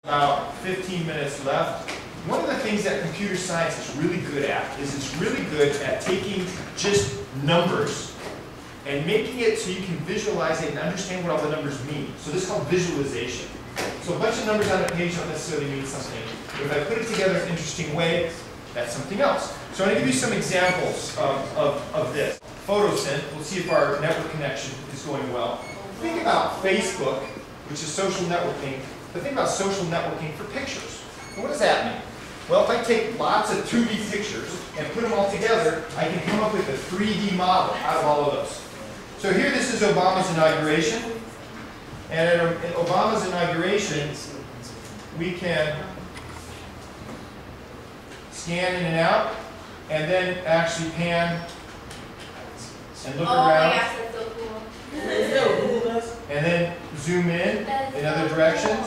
About 15 minutes left. One of the things that computer science is really good at is it's really good at taking just numbers and making it so you can visualize it and understand what all the numbers mean. So this is called visualization. So a bunch of numbers on a page don't necessarily mean something, but if I put it together in an interesting way, that's something else. So I'm going to give you some examples of this. Photosynth, we'll see if our network connection is going well. Think about Facebook, which is social networking, but think about social networking for pictures. And what does that mean? Well, if I take lots of 2D pictures and put them all together, I can come up with a 3D model out of all of those. So here, this is Obama's inauguration. And at Obama's inauguration, we can scan in and out, and then actually pan and look around. Oh my gosh, that's so cool. It's so cool. And then zoom in other directions.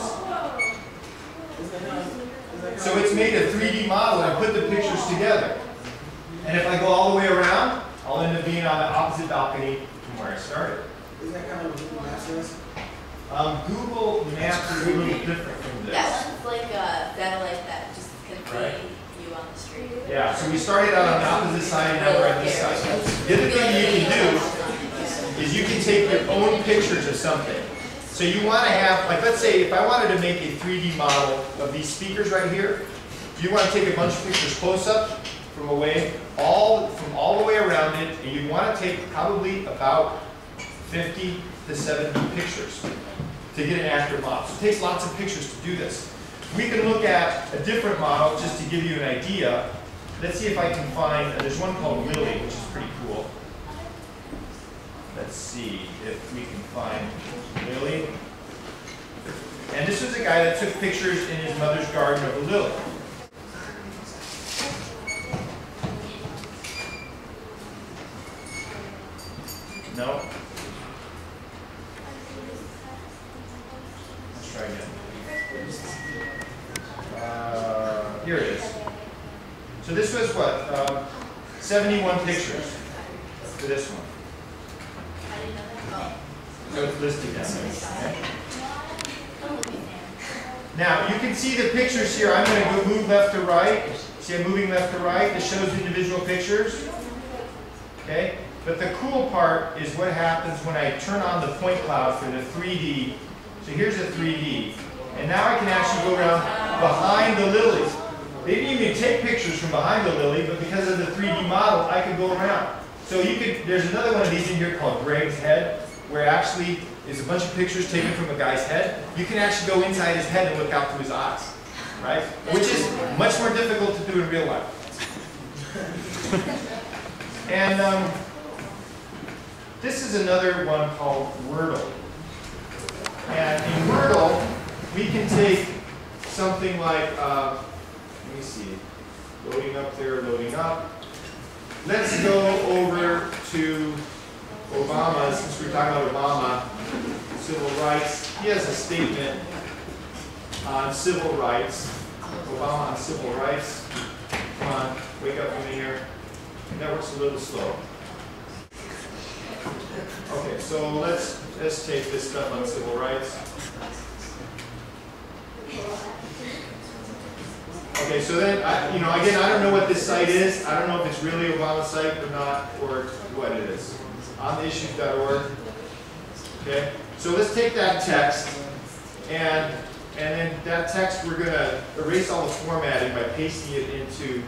So it's made a 3D model and I put the pictures together. And if I go all the way around, I'll end up being on the opposite balcony from where I started. Is that kind of what Google Maps is? Google Maps is a little different from this. That one's like a satellite that just can Right. see you on the street. Yeah, so we started out on the opposite side and now we're on this side. The other thing you can do is you can take your own pictures of something. So you want to have, like let's say if I wanted to make a 3D model of these speakers right here, you want to take a bunch of pictures close up from away, from all the way around it, and you want to take probably about 50 to 70 pictures to get an accurate model. So it takes lots of pictures to do this. We can look at a different model just to give you an idea. Let's see if I can find, there's one called Lily, which is pretty cool. Let's see if we can find Lily. And this was a guy that took pictures in his mother's garden of a lily. No. Let's try again. Here it is. So this was what? 71 pictures for this one. So it's listed down there. Okay. Now you can see the pictures here. I'm going to go move left to right. See, I'm moving left to right. This shows individual pictures. Okay. But the cool part is what happens when I turn on the point cloud for the 3D. So here's a 3D. And now I can actually go around behind the lilies. Maybe you can take pictures from behind the lily, but because of the 3D model, I can go around. So you could, there's another one of these in here called Greg's Head, where actually is a bunch of pictures taken from a guy's head. You can actually go inside his head and look out through his eyes, right? Which is much more difficult to do in real life. And this is another one called Wordle. And in Wordle, we can take something like, let me see, loading up there, loading up. Let's go over to Obama, since we're talking about Obama, civil rights. He has a statement on civil rights. Obama on civil rights. Come on, wake up from here. Network's a little slow. Okay, so let's take this stuff on civil rights. Okay, so then, again, I don't know what this site is. I don't know if it's really Obama's site or not, or what it is. Onissues.org. Okay, so let's take that text, and then that text we're going to erase all the formatting by pasting it into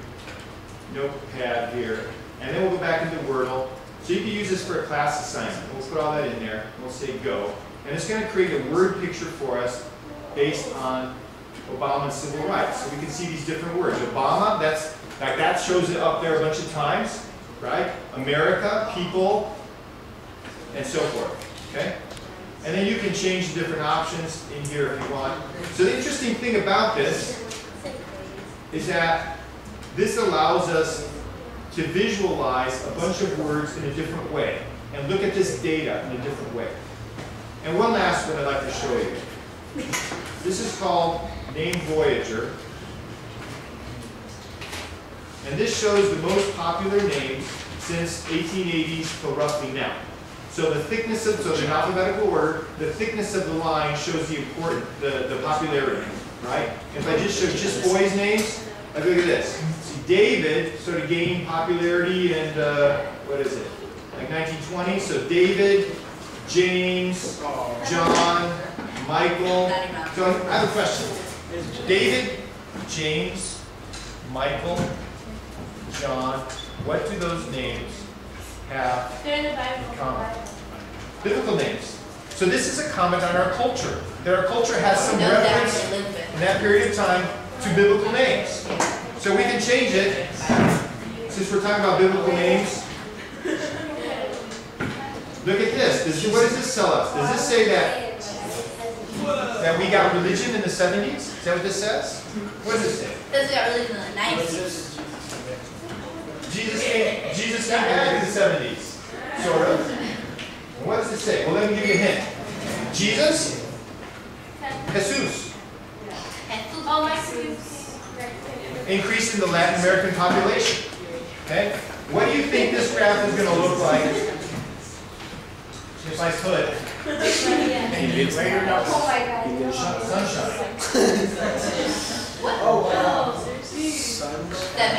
Notepad here, and then we'll go back into Wordle. So you can use this for a class assignment. We'll put all that in there. We'll say go, and it's going to create a word picture for us based on Obama's civil rights. So we can see these different words. Obama, that shows it up there a bunch of times, right? America, people, and so forth. Okay? And then you can change the different options in here if you want. So the interesting thing about this is that this allows us to visualize a bunch of words in a different way and look at this data in a different way. And one last one I'd like to show you. This is called Name Voyager. And this shows the most popular names since 1880s till roughly now. So the thickness of, so in alphabetical order, the thickness of the line shows the popularity. right? If I just show just boys' names, like look at this. See, David sort of gained popularity in, what is it, like 1920? So David, James, John, Michael. So I have a question. David, James, Michael, John, what do those names have They're in the Bible. in common? Biblical names. So this is a comment on our culture. That our culture has some No, that reference they live with. in that period of time to biblical names. So we can change it, since we're talking about biblical names. Look at this. What does this tell us? Does this say that we got religion in the 70s? Is that what this says? What does it say? Those got religion in the 90s. Jesus came back in the 70s. Sort of. What does it say? Well, let me give you a hint. Jesus? Jesus. Oh, my students. Increase in the Latin American population. Okay? What do you think this graph is going to look like if I put Oh my God. sunshine? What? Oh, wow. That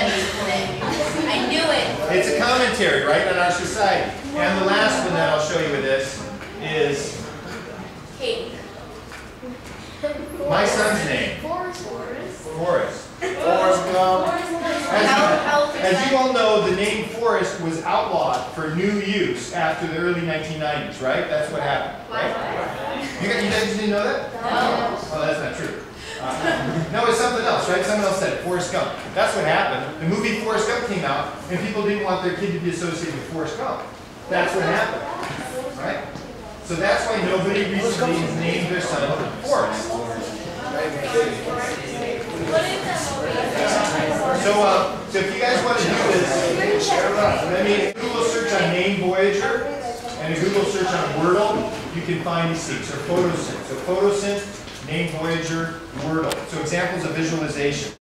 means I knew it. It's a commentary, right, on our society. And the last one that I'll show you with this is Kate. my son's name, Forrest. Forrest. Forrest Gump. As you all know, the name Forrest was outlawed for new use after the early 1990s, right? That's what happened, right? You guys didn't know that? No. Oh, that's not true. No, it's something else, right? Someone else said it, Forrest Gump. That's what happened. The movie Forrest Gump came out, and people didn't want their kid to be associated with Forrest Gump. That's what happened, right? So that's why nobody recently has named their son Forrest. So if you guys want to do this, let me Google search on name Voyager and a Google search on Wordle. You can find these things. Or photosynth. So photosynth, name Voyager, Wordle. So examples of visualization.